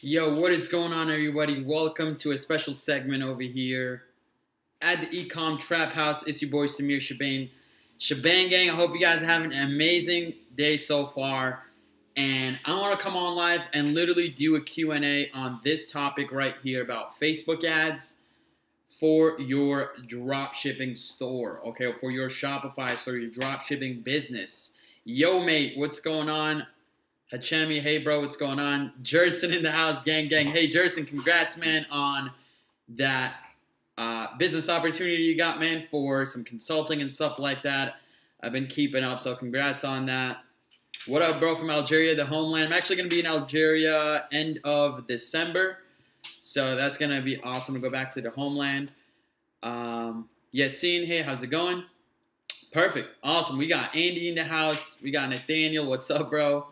Yo, what is going on, everybody? Welcome to a special segment over here at the Ecom Trap House. It's your boy Samir Chibane. Shebang gang, I hope you guys are having an amazing day so far. And I want to come on live and literally do a Q&A on this topic right here about Facebook ads for your dropshipping store, okay, for your Shopify store, your dropshipping business. Yo, mate, what's going on? Hachemi, hey, bro, what's going on? Jerson in the house, gang. Hey, Jerson, congrats, man, on that business opportunity you got, man, for some consulting and stuff like that. I've been keeping up, so congrats on that. What up, bro, from Algeria, the homeland? I'm actually going to be in Algeria end of December, so that's going to be awesome to go back to the homeland. Yassine, hey, how's it going? Perfect, awesome. We got Andy in the house. We got Nathaniel. What's up, bro?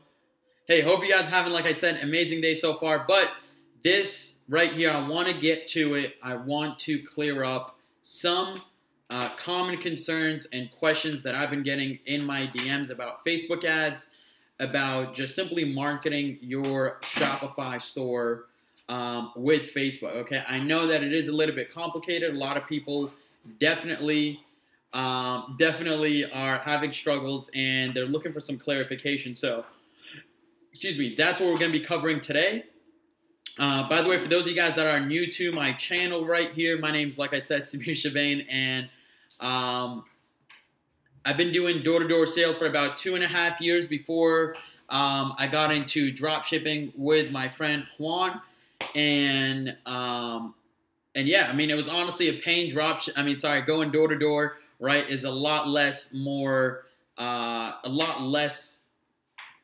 Hey, hope you guys are having, like I said, an amazing day so far. But this right here, I want to get to it. I want to clear up some common concerns and questions that I've been getting in my DMs about Facebook ads, about just simply marketing your Shopify store with Facebook. Okay, I know that it is a little bit complicated. A lot of people definitely are having struggles, and they're looking for some clarification. So, excuse me, that's what we're going to be covering today. By the way, for those of you guys that are new to my channel right here, my name's, like I said, Samir Chibane, and I've been doing door-to-door sales for about 2.5 years before I got into drop shipping with my friend Juan. And yeah, I mean, it was honestly a pain. Going door-to-door, right, is a lot less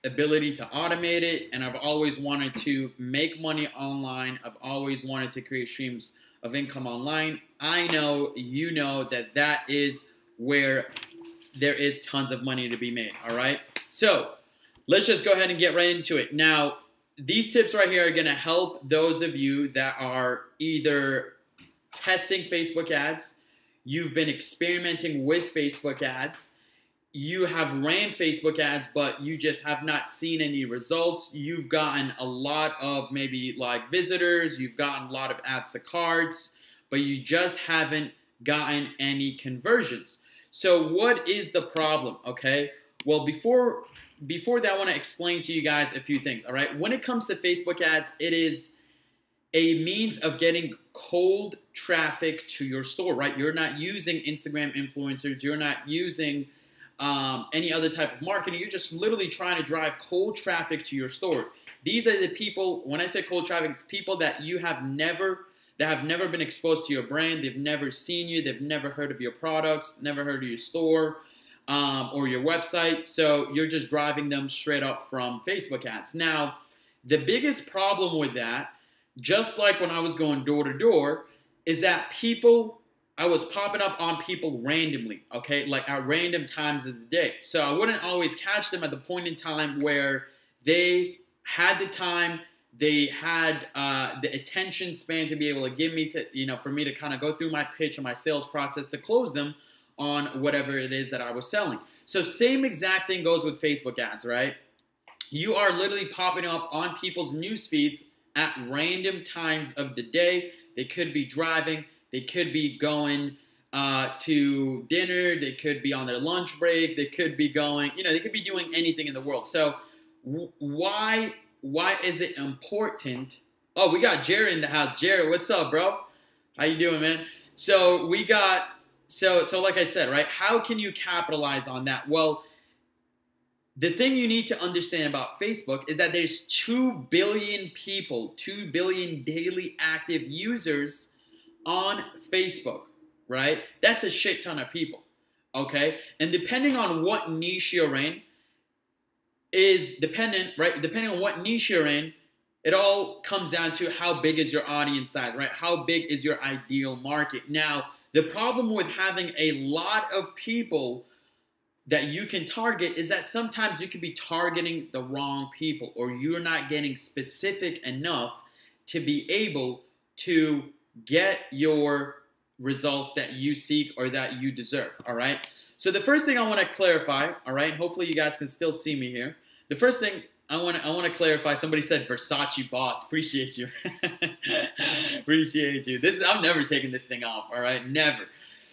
ability to automate it, and I've always wanted to make money online. I've always wanted to create streams of income online. I know you know that is where there is tons of money to be made, all right? So let's just go ahead and get right into it. Now, these tips right here are going to help those of you that are either testing Facebook ads, you've been experimenting with Facebook ads, you have ran Facebook ads, but you just have not seen any results. You've gotten a lot of maybe like visitors. You've gotten a lot of ads to carts, but you just haven't gotten any conversions. So what is the problem, okay? Well, before that, I want to explain to you guys a few things, all right? When it comes to Facebook ads, it is a means of getting cold traffic to your store, right? You're not using Instagram influencers. You're not using any other type of marketing. You're just literally trying to drive cold traffic to your store. These are the people, when I say cold traffic, it's people that have never been exposed to your brand. They've never seen you. They've never heard of your products, never heard of your store or your website. So you're just driving them straight up from Facebook ads. Now, the biggest problem with that, just like when I was going door to door, is that I was popping up on people randomly, okay, like at random times of the day. So I wouldn't always catch them at the point in time where they had the time, they had the attention span to be able to give me for me to kind of go through my pitch and my sales process to close them on whatever it is that I was selling. So same exact thing goes with Facebook ads, right? You are literally popping up on people's news feeds at random times of the day. They could be driving. They could be going to dinner. They could be on their lunch break. They could be going, they could be doing anything in the world. So why is it important? Oh, we got Jared in the house. Jared, what's up, bro? How you doing, man? So we got, so like I said, right, how can you capitalize on that? Well, the thing you need to understand about Facebook is that there's 2 billion people, 2 billion daily active users on Facebook, right? That's a shit ton of people, okay? And depending on what niche you're in Depending on what niche you're in, it all comes down to how big is your audience size, right? How big is your ideal market? Now, the problem with having a lot of people that you can target is that sometimes you can be targeting the wrong people, or you're not getting specific enough to be able to get your results that you seek or that you deserve, all right? So the first thing I want to clarify, all right, and hopefully you guys can still see me here. The first thing I want to clarify. Somebody said Versace boss. Appreciate you. Appreciate you. I'm never taking this thing off. All right, never.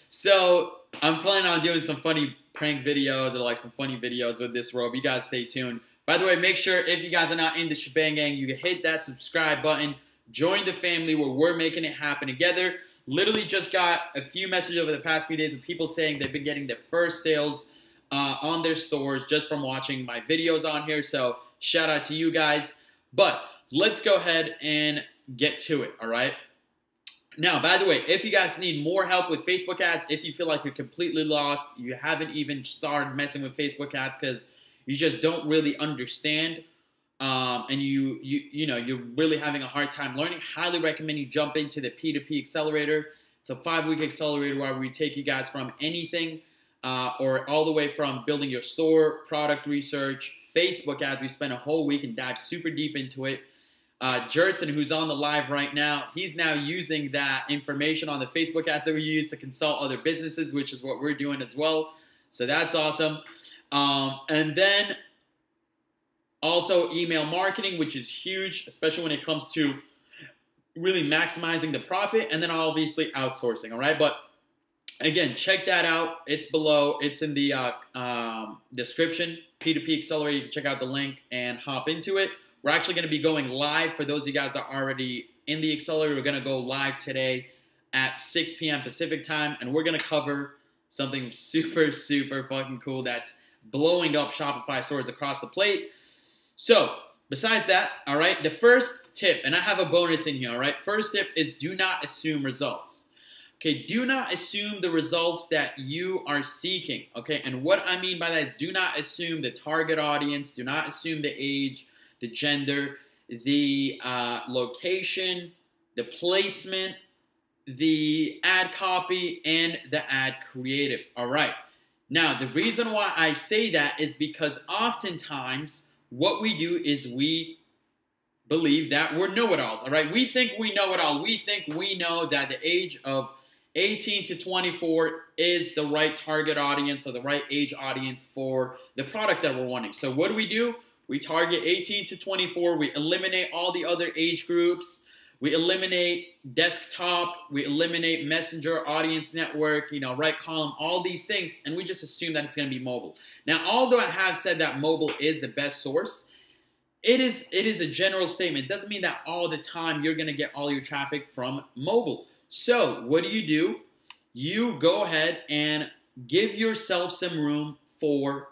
So I'm planning on doing some funny prank videos or like some funny videos with this robe. You guys stay tuned. By the way, make sure if you guys are not in the Shebang Gang, you can hit that subscribe button. Join the family where we're making it happen together. Literally just got a few messages over the past few days of people saying they've been getting their first sales on their stores just from watching my videos on here. So shout out to you guys. But let's go ahead and get to it, all right? Now, by the way, if you guys need more help with Facebook ads, if you feel like you're completely lost, you haven't even started messing with Facebook ads because you just don't really understand, and you're really having a hard time learning, highly recommend you jump into the P2P Accelerator. It's a 5-week accelerator where we take you guys from anything or all the way from building your store, product research, Facebook ads. We spend a whole week and dive super deep into it. Jerson, who's on the live right now, he's now using that information on the Facebook ads that we use to consult other businesses, which is what we're doing as well. So that's awesome. And then also email marketing, which is huge, especially when it comes to really maximizing the profit, and then obviously outsourcing, all right? But again, check that out. It's below. It's in the description. P2P Accelerator. You can check out the link and hop into it. We're actually going to be going live. For those of you guys that are already in the Accelerator, we're going to go live today at 6 p.m. Pacific time, and we're going to cover something super, super fucking cool that's blowing up Shopify stores across the plate. So besides that, all right, the first tip, and I have a bonus in here, all right? First tip is do not assume results. Okay, do not assume the results that you are seeking, okay? And what I mean by that is do not assume the target audience, do not assume the age, the gender, the location, the placement, the ad copy, and the ad creative, all right? Now, the reason why I say that is because oftentimes what we do is we believe that we're know-it-alls, all right? We think we know it all. We think we know that the age of 18 to 24 is the right target audience or the right age audience for the product that we're wanting. So what do? We target 18 to 24. We eliminate all the other age groups. We eliminate desktop. We eliminate messenger, audience network, right column, all these things. And we just assume that it's going to be mobile. Now, although I have said that mobile is the best source, it is a general statement. It doesn't mean that all the time you're going to get all your traffic from mobile. So what do? You go ahead and give yourself some room for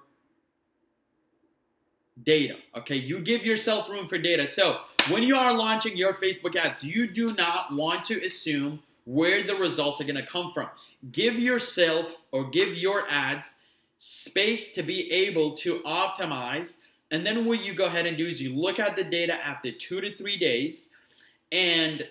data, okay? You give yourself room for data. So when you are launching your Facebook ads, you do not want to assume where the results are going to come from. Give yourself or give your ads space to be able to optimize. And then what you go ahead and do is you look at the data after 2 to 3 days and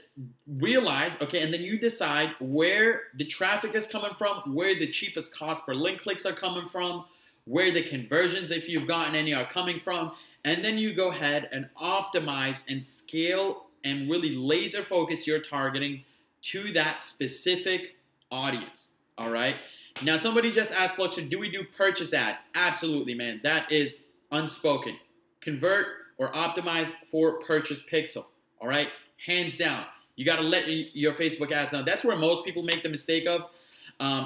realize, okay, and then you decide where the traffic is coming from, where the cheapest cost per link clicks are coming from, where the conversions, if you've gotten any, are coming from, and then you go ahead and optimize and scale and really laser focus your targeting to that specific audience, all right? Now, somebody just asked, Fluxer, do we do purchase ad? Absolutely, man. That is unspoken. Convert or optimize for purchase pixel, all right? Hands down. You got to let your Facebook ads know. That's where most people make the mistake of,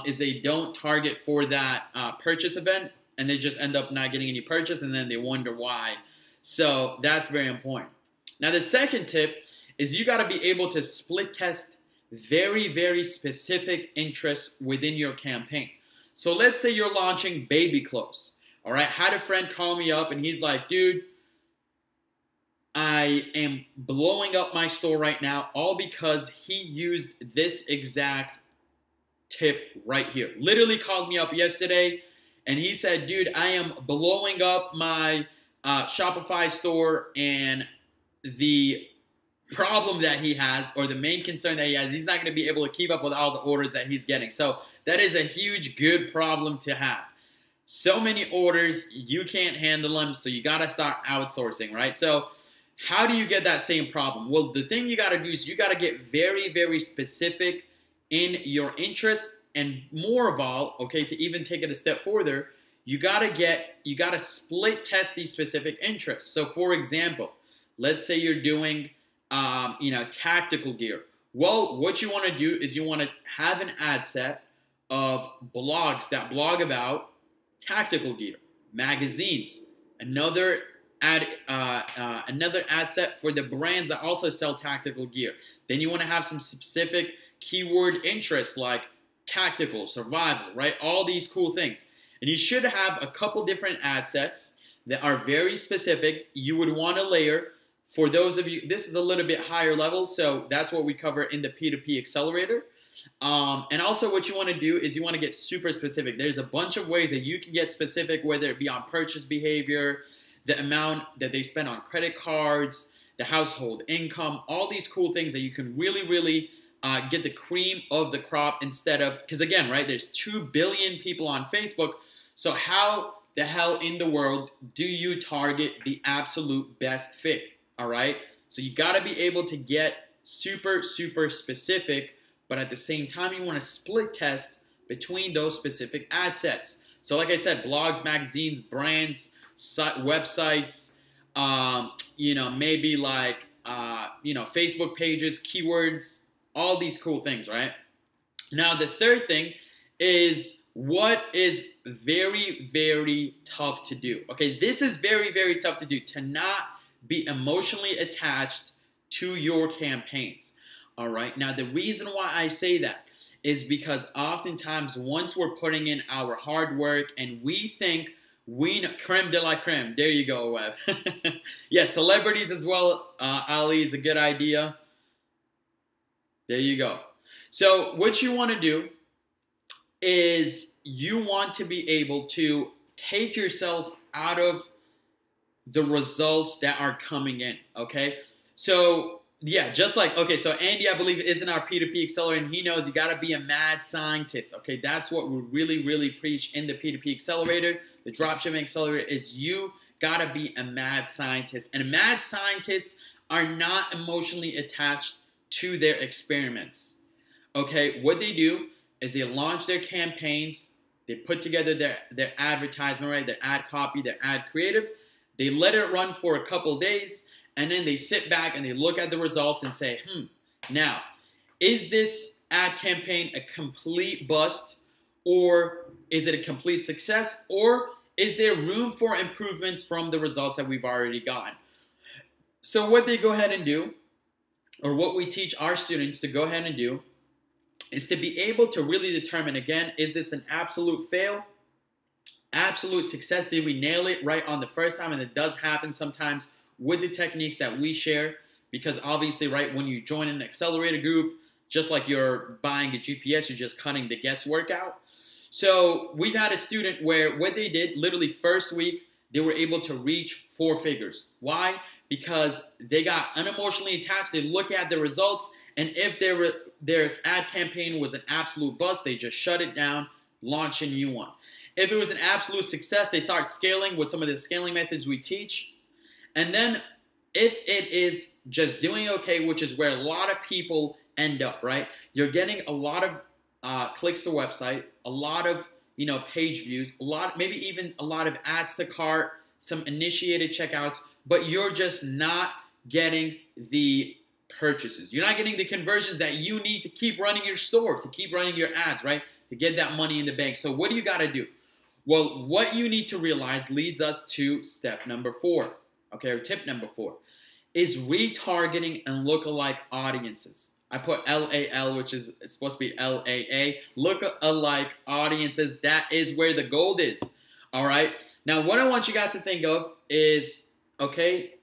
is they don't target for that purchase event, and they just end up not getting any purchase, and then they wonder why. So that's very important. Now, the second tip is you got to be able to split test very, very specific interests within your campaign. So let's say you're launching baby clothes. All right, had a friend call me up, and he's like, dude, I am blowing up my store right now, all because he used this exact tip right here. Literally called me up yesterday, and he said, dude, I am blowing up my Shopify store, and the problem that he has, or the main concern that he has, he's not going to be able to keep up with all the orders that he's getting. So that is a huge good problem to have. So many orders, you can't handle them, so you got to start outsourcing, right? So how do you get that same problem? Well, the thing you got to do is you got to get very, very specific in your interests, and more of all, okay, to even take it a step further, you gotta split test these specific interests. So for example, let's say you're doing, tactical gear. Well, what you want to do is you want to have an ad set of blogs that blog about tactical gear, magazines, another ad set for the brands that also sell tactical gear. Then you want to have some specific keyword interests like tactical, survival, right? All these cool things. And you should have a couple different ad sets that are very specific. You would want to layer. For those of you, this is a little bit higher level, so that's what we cover in the P2P Accelerator. And also what you want to do is you want to get super specific. There's a bunch of ways that you can get specific, whether it be on purchase behavior, the amount that they spend on credit cards, the household income, all these cool things that you can really get the cream of the crop instead of, because again, right, there's 2 billion people on Facebook. So how the hell in the world do you target the absolute best fit? All right. So you got to be able to get super specific, but at the same time, you want to split test between those specific ad sets. So like I said, blogs, magazines, brands, websites, maybe like, Facebook pages, keywords, all these cool things, right? Now, the third thing is what is very tough to do. Okay, this is very tough to do, to not be emotionally attached to your campaigns. All right. Now, the reason why I say that is because oftentimes once we're putting in our hard work and we think we know, creme de la creme. There you go, Web. Yeah, celebrities as well. Ali is a good idea. There you go. So what you want to do is you want to be able to take yourself out of the results that are coming in, okay? So, yeah, just like, okay, so Andy, I believe, is in our P2P Accelerator, and he knows you got to be a mad scientist, okay? That's what we really preach in the P2P Accelerator. The Dropshipping Accelerator is you got to be a mad scientist. And mad scientists are not emotionally attached to their experiments, okay? What they do is they launch their campaigns, they put together their advertisement, right? Their ad copy, their ad creative. They let it run for a couple days, and then they sit back and they look at the results and say, now, is this ad campaign a complete bust, or is it a complete success, or is there room for improvements from the results that we've already gotten? So what they go ahead and do, or what we teach our students to go ahead and do, is to be able to really determine, again, is this an absolute fail? Absolute success? Did we nail it right on the first time? And it does happen sometimes with the techniques that we share, because obviously, right, when you join an accelerator group, just like you're buying a GPS, you're just cutting the guesswork out. So we've had a student where what they did, literally first week, they were able to reach 4 figures. Why? Because they got unemotionally attached. They look at the results, and if their ad campaign was an absolute bust, they just shut it down, launch a new one. If it was an absolute success, they start scaling with some of the scaling methods we teach. And then if it is just doing okay, which is where a lot of people end up, right? You're getting a lot of clicks to website, a lot of page views, maybe even a lot of ads to cart, some initiated checkouts, but you're just not getting the purchases. You're not getting the conversions that you need to keep running your store, to keep running your ads, right? To get that money in the bank. So what do you got to do? Well, what you need to realize leads us to step number 4, okay, or tip number 4, is retargeting and lookalike audiences. I put LAL, which is supposed to be LAA, lookalike audiences. That is where the gold is, all right? Now, what I want you guys to think of is, okay,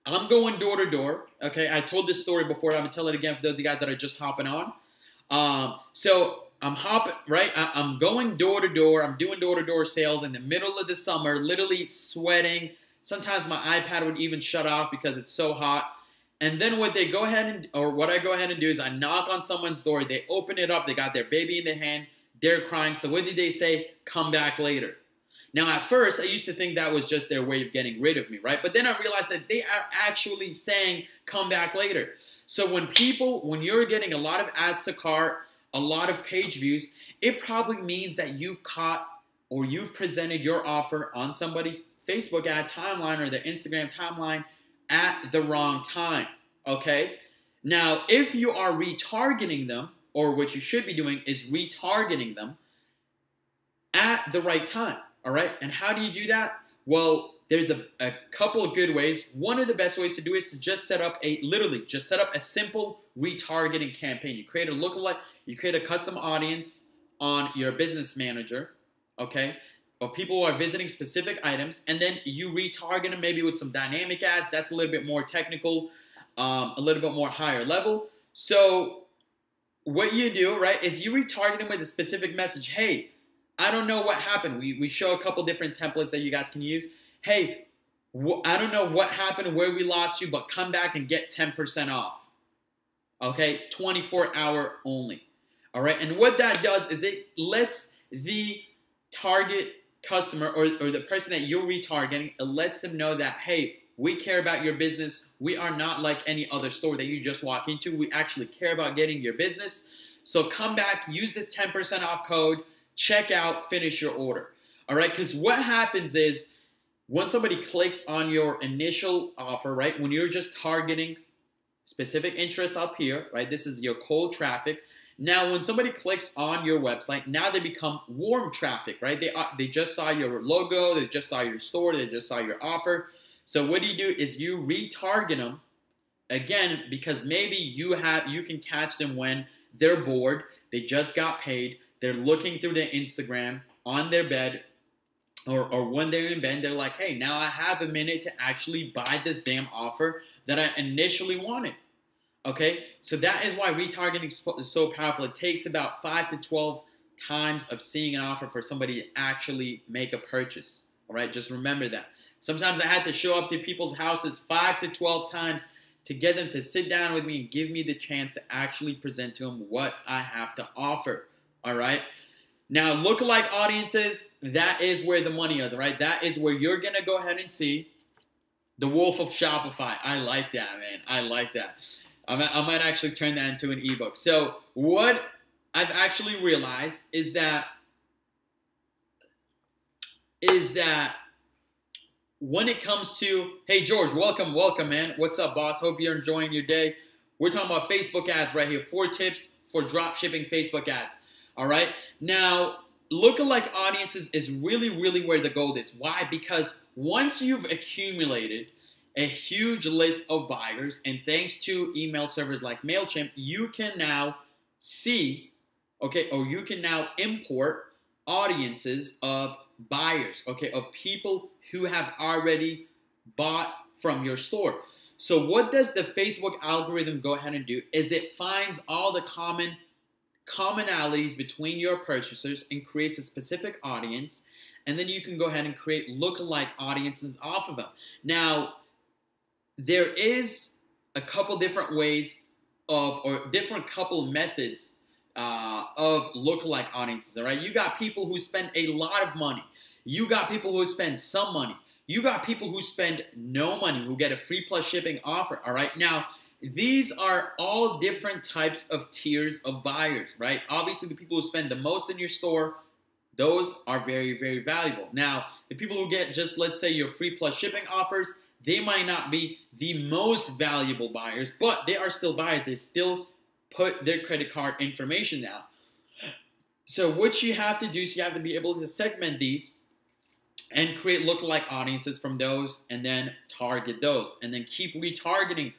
I'm going door to door, okay? I told this story before. I'm going to tell it again for those of you guys that are just hopping on. So I'm hopping, right? I'm going door to door. I'm doing door to door sales in the middle of the summer, literally sweating. Sometimes my iPad would even shut off because it's so hot. And then what I go ahead and do is I knock on someone's door. They open it up. They got their baby in their hand. They're crying. So what did they say? Come back later. Now, at first, I used to think that was just their way of getting rid of me, right? But then I realized that they are actually saying, come back later. So when you're getting a lot of ads to cart, a lot of page views, it probably means that you've caught or you've presented your offer on somebody's Facebook ad timeline or their Instagram timeline at the wrong time, okay? Now, if you are retargeting them, or what you should be doing is retargeting them at the right time, all right? And how do you do that? Well, there's a couple of good ways. One of the best ways to do it is to just set up a simple retargeting campaign. You create a lookalike, you create a custom audience on your business manager, okay, of people who are visiting specific items, and then you retarget them maybe with some dynamic ads. That's a little bit more technical, a little bit more higher level. So what you do, right, is you retarget them with a specific message. Hey, I don't know what happened. We show a couple different templates that you guys can use. Hey, I don't know what happened, where we lost you, but come back and get 10% off. Okay, 24-hour only. All right, and what that does is it lets the target customer or the person that you're retargeting, it lets them know that, hey, we care about your business. We are not like any other store that you just walk into. We actually care about getting your business. So come back, use this 10% off code, check out, finish your order. All right, because what happens is when somebody clicks on your initial offer, right, when you're just targeting specific interests up here, right, this is your cold traffic. Now, when somebody clicks on your website, now they become warm traffic, right? They just saw your logo, they just saw your store, they just saw your offer. So what you do is you retarget them, again, because maybe you can catch them when they're bored, they just got paid, they're looking through their Instagram on their bed, or when they're in bed, they're like, hey, now I have a minute to actually buy this damn offer that I initially wanted. Okay, so that is why retargeting is so powerful. It takes about 5 to 12 times of seeing an offer for somebody to actually make a purchase. All right, just remember that. Sometimes I had to show up to people's houses 5 to 12 times to get them to sit down with me and give me the chance to actually present to them what I have to offer. All right. Now, lookalike audiences, that is where the money is. All right, that is where you're gonna go ahead and see the wolf of Shopify. I like that, man. I like that. I might actually turn that into an ebook. So what I've actually realized is that when it comes to, hey, George, welcome, man. What's up, boss? Hope you're enjoying your day. We're talking about Facebook ads right here. 4 tips for drop shipping Facebook ads. All right. Now, lookalike audiences is really, really where the gold is. Why? Because once you've accumulated a huge list of buyers, and thanks to email servers like MailChimp, you can now see, okay, or you can now import audiences of buyers, okay, of people who have already bought from your store. So what does the Facebook algorithm go ahead and do is it finds all the commonalities between your purchasers and creates a specific audience, and then you can go ahead and create lookalike audiences off of them. Now, there is a couple different ways of, or different couple methods of lookalike audiences, all right? You got people who spend a lot of money. You got people who spend some money. You got people who spend no money, who get a free plus shipping offer, all right? Now, these are all different types of tiers of buyers, right? Obviously, the people who spend the most in your store, those are very, very valuable. Now, the people who get just, let's say, your free plus shipping offers, they might not be the most valuable buyers, but they are still buyers. They still put their credit card information down. So what you have to do is you have to be able to segment these and create lookalike audiences from those, and then target those, and then keep retargeting.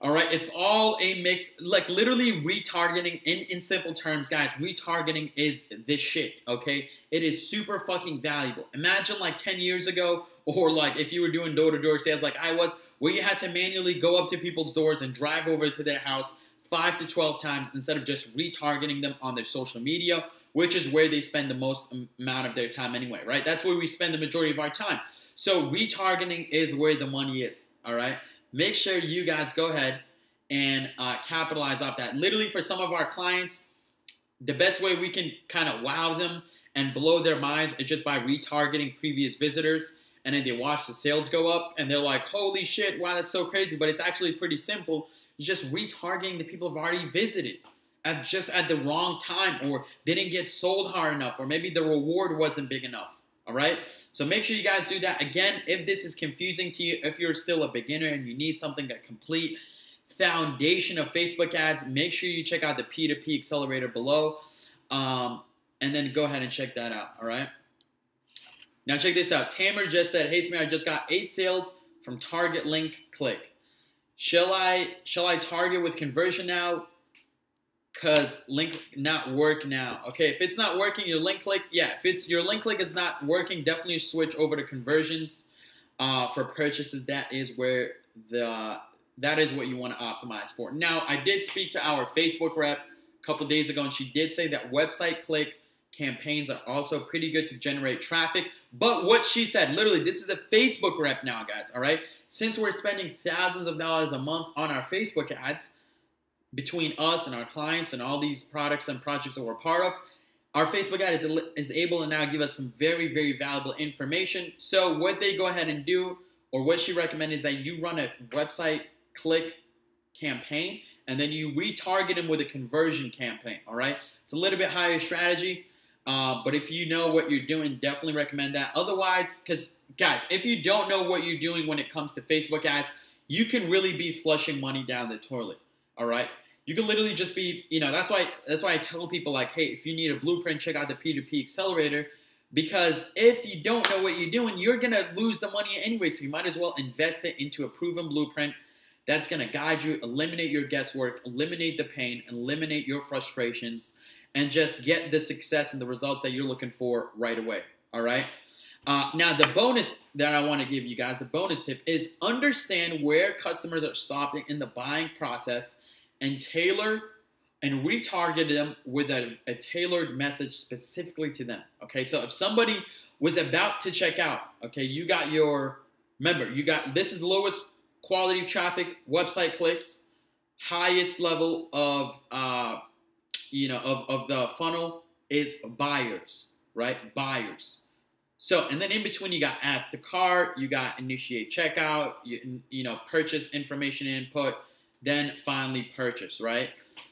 All right, it's all a mix, like literally retargeting in simple terms, guys. Retargeting is this shit, okay? It is super fucking valuable. Imagine like 10 years ago, or like if you were doing door-to-door sales like I was, where you had to manually go up to people's doors and drive over to their house 5 to 12 times instead of just retargeting them on their social media, which is where they spend the most amount of their time anyway, right? That's where we spend the majority of our time. So retargeting is where the money is, all right? Make sure you guys go ahead and capitalize off that. Literally, for some of our clients, the best way we can kind of wow them and blow their minds is just by retargeting previous visitors, and then they watch the sales go up, and they're like, holy shit, wow, that's so crazy. But it's actually pretty simple. It's just retargeting the people who've already visited. at the wrong time, or didn't get sold hard enough, or maybe the reward wasn't big enough. All right. So make sure you guys do that. Again, if this is confusing to you, if you're still a beginner and you need something, a complete foundation of Facebook ads, make sure you check out the P2P accelerator below. And then go ahead and check that out. All right. Now check this out. Tamer just said, "Hey Samir, I just got 8 sales from target link click. Shall I target with conversion now? Cause link not work now." Okay, if it's not working, your link click, yeah. If it's your link click is not working, definitely switch over to conversions for purchases. That is where that is what you want to optimize for. Now, I did speak to our Facebook rep a couple days ago, and she did say that website click campaigns are also pretty good to generate traffic. But what she said, literally, this is a Facebook rep now, guys, all right? Since we're spending thousands of dollars a month on our Facebook ads, between us and our clients and all these products and projects that we're part of, our Facebook ad is able to now give us some very, very valuable information. So what they go ahead and do, or what she recommended, is that you run a website click campaign, and then you retarget them with a conversion campaign, all right? It's a little bit higher strategy, but if you know what you're doing, definitely recommend that. Otherwise, because guys, if you don't know what you're doing when it comes to Facebook ads, you can really be flushing money down the toilet, all right? You can literally just be, that's why I tell people, like, hey, if you need a blueprint, check out the P2P accelerator, because if you don't know what you're doing, you're going to lose the money anyway, so you might as well invest it into a proven blueprint that's going to guide you, eliminate your guesswork, eliminate the pain, eliminate your frustrations, and just get the success and the results that you're looking for right away, all right? Now, the bonus that I want to give you guys, the bonus tip, is understand where customers are stopping in the buying process and tailor and retarget them with a tailored message specifically to them, okay? So if somebody was about to check out, okay, this is lowest quality traffic, website clicks, highest level of, of the funnel is buyers, right? Buyers. So, and then in between, you got ads to cart, you got initiate checkout, purchase information input, then finally purchase, right?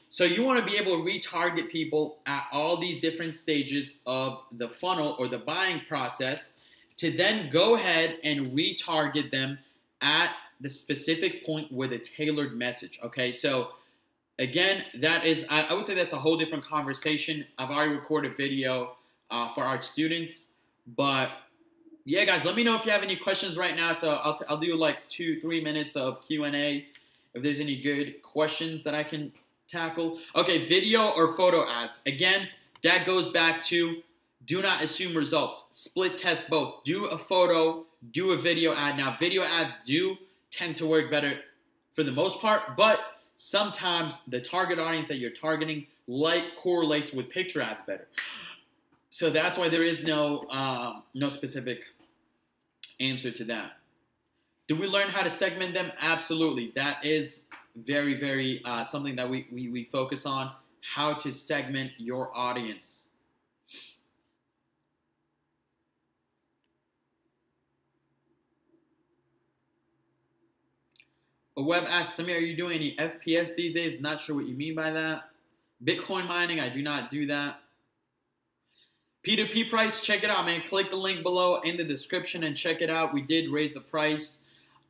So you want to be able to retarget people at all these different stages of the funnel or the buying process to then go ahead and retarget them at the specific point with a tailored message, okay? So again, that is, I would say that's a whole different conversation. I've already recorded a video for our students, but yeah, guys, let me know if you have any questions right now. So I'll do like 2-3 minutes of Q&A if there's any good questions that I can tackle. Okay, video or photo ads. Again, that goes back to do not assume results. Split test both. Do a photo, do a video ad. Now, video ads do tend to work better for the most part, but sometimes the target audience that you're targeting correlates with picture ads better. So that's why there is no specific answer to that. Do we learn how to segment them? Absolutely. That is very, very something that we focus on, how to segment your audience. A web asks, Samir, are you doing any FPS these days? Not sure what you mean by that. Bitcoin mining, I do not do that. P2P price, check it out, man. Click the link below in the description and check it out. We did raise the price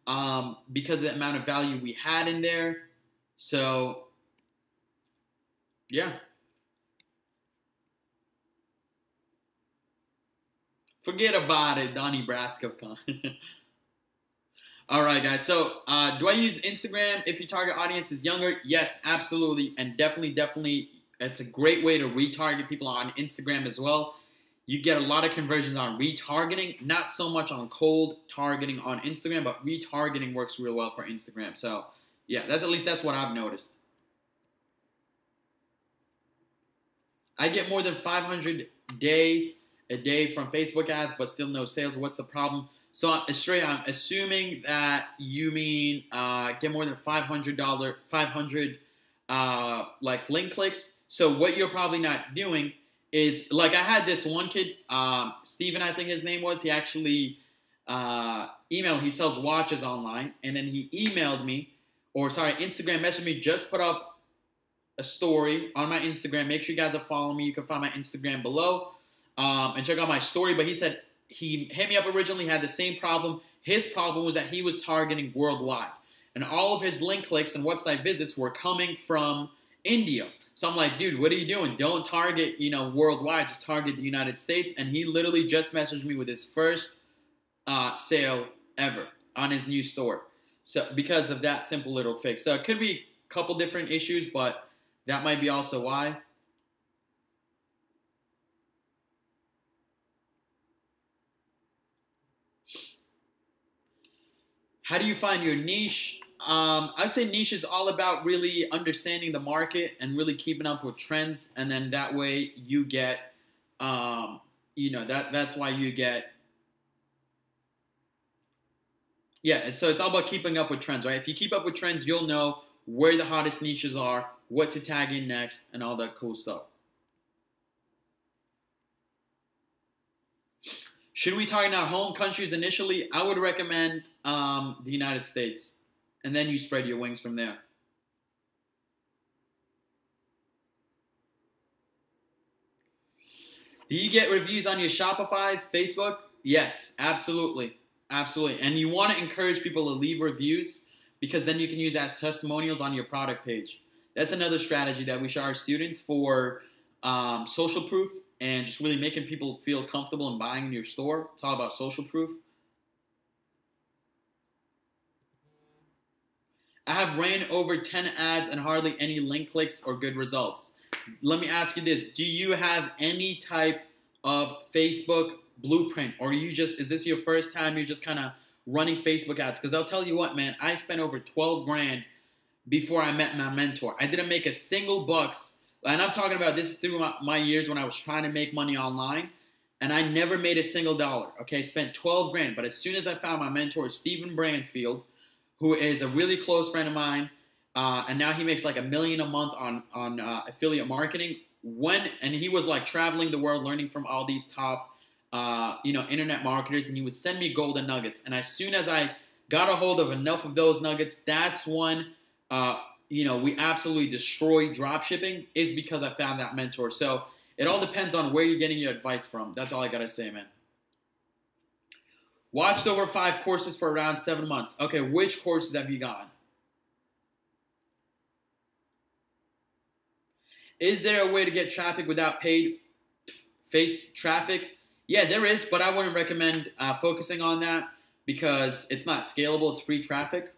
because of the amount of value we had in there. So, yeah. Forget about it, Donnie Brasco. All right, guys. So, do I use Instagram if your target audience is younger? Yes, absolutely. And definitely, it's a great way to retarget people on Instagram as well. You get a lot of conversions on retargeting, not so much on cold targeting on Instagram, but retargeting works real well for Instagram. So, yeah, that's what I've noticed. I get more than 500 a day from Facebook ads, but still no sales. What's the problem? So, Estrella, I'm assuming that you mean get more than $500 like link clicks. So what you're probably not doing is, like, I had this one kid, Steven, I think his name was. He actually emailed. He sells watches online, and then he emailed me, Instagram messaged me. Just put up a story on my Instagram. Make sure you guys are following me. You can find my Instagram below and check out my story. But he said he hit me up originally, had the same problem. His problem was that he was targeting worldwide. And all of his link clicks and website visits were coming from India. So I'm like, dude, what are you doing? Don't target, worldwide. Just target the United States. And he literally just messaged me with his first sale ever on his new store. So because of that simple little fix. So it could be a couple different issues, but that might be also why. How do you find your niche? I say niche is all about really understanding the market and really keeping up with trends, and then that way you get, that's why you get. Yeah, and so it's all about keeping up with trends, right? If you keep up with trends, you'll know where the hottest niches are, what to tag in next, and all that cool stuff. Should we target our home countries initially? I would recommend the United States, and then you spread your wings from there. Do you get reviews on your Shopify's Facebook? Yes, absolutely. Absolutely. And you want to encourage people to leave reviews because then you can use as testimonials on your product page. That's another strategy that we show our students for social proof and just really making people feel comfortable in buying in your store. It's all about social proof. I have ran over 10 ads and hardly any link clicks or good results. Let me ask you this. Do you have any type of Facebook blueprint, or is this your first time you're just kind of running Facebook ads? Because I'll tell you what, man, I spent over 12 grand before I met my mentor. I didn't make a single bucks, and I'm talking about this through my years when I was trying to make money online, and I never made a single dollar, okay? Spent 12 grand, but as soon as I found my mentor, Stephen Bransfield, who is a really close friend of mine, and now he makes like $1 million a month on affiliate marketing. And he was like traveling the world, learning from all these top internet marketers, and he would send me golden nuggets. And as soon as I got a hold of enough of those nuggets, that's when, we absolutely destroyed drop shipping, is because I found that mentor. So it all depends on where you're getting your advice from. That's all I got to say, man. Watched over 5 courses for around 7 months. Okay, which courses have you gotten? Is there a way to get traffic without paid face traffic? Yeah, there is, but I wouldn't recommend focusing on that because it's not scalable. It's free traffic.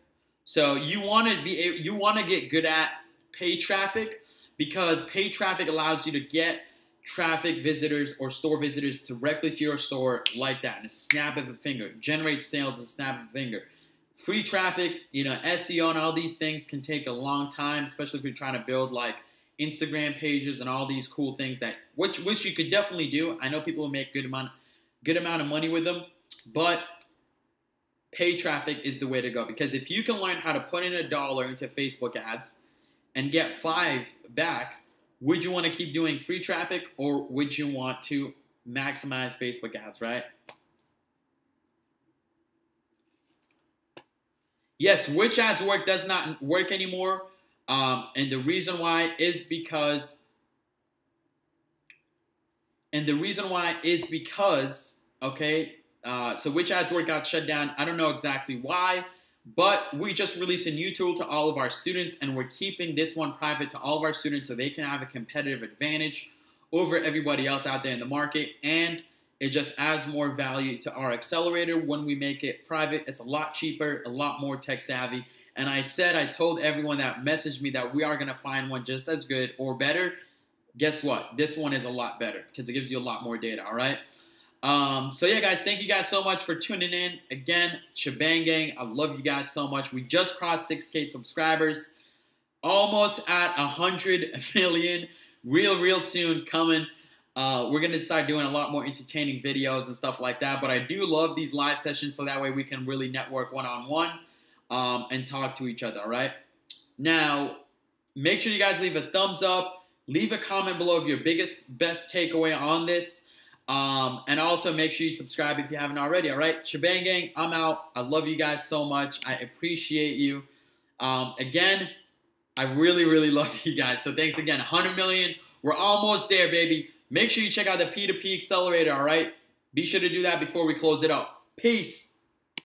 So you want to get good at paid traffic, because paid traffic allows you to get traffic visitors or store visitors directly to your store like that in a snap of a finger. Generate sales in a snap of a finger. Free traffic, SEO and all these things can take a long time, especially if you're trying to build like Instagram pages and all these cool things which you could definitely do. I know people will make good amount of money with them, but paid traffic is the way to go, because if you can learn how to put in $1 into Facebook ads and get 5 back, would you want to keep doing free traffic, or would you want to maximize Facebook ads, right? Yes, which ads work does not work anymore. And the reason why is because, okay, so which ads work got shut down. I don't know exactly why, but we just released a new tool to all of our students, and we're keeping this one private to all of our students so they can have a competitive advantage over everybody else out there in the market. And it just adds more value to our accelerator when we make it private. It's a lot cheaper, a lot more tech savvy. And I told everyone that messaged me that we are going to find one just as good or better. Guess what? This one is a lot better because it gives you a lot more data, all right? So yeah, guys, thank you guys so much for tuning in. Again, Chibane Gang, I love you guys so much. We just crossed 6K subscribers, almost at 100 million, real soon coming. We're going to start doing a lot more entertaining videos and stuff like that. But I do love these live sessions, so that way we can really network one-on-one and talk to each other, all right? Now, make sure you guys leave a thumbs up. Leave a comment below of your best takeaway on this. And also make sure you subscribe if you haven't already, all right? Chibane Gang, I'm out. I love you guys so much. I appreciate you. Again, I really, really love you guys. So thanks again. 100 million. We're almost there, baby. Make sure you check out the P2P Accelerator, all right? Be sure to do that before we close it out. Peace.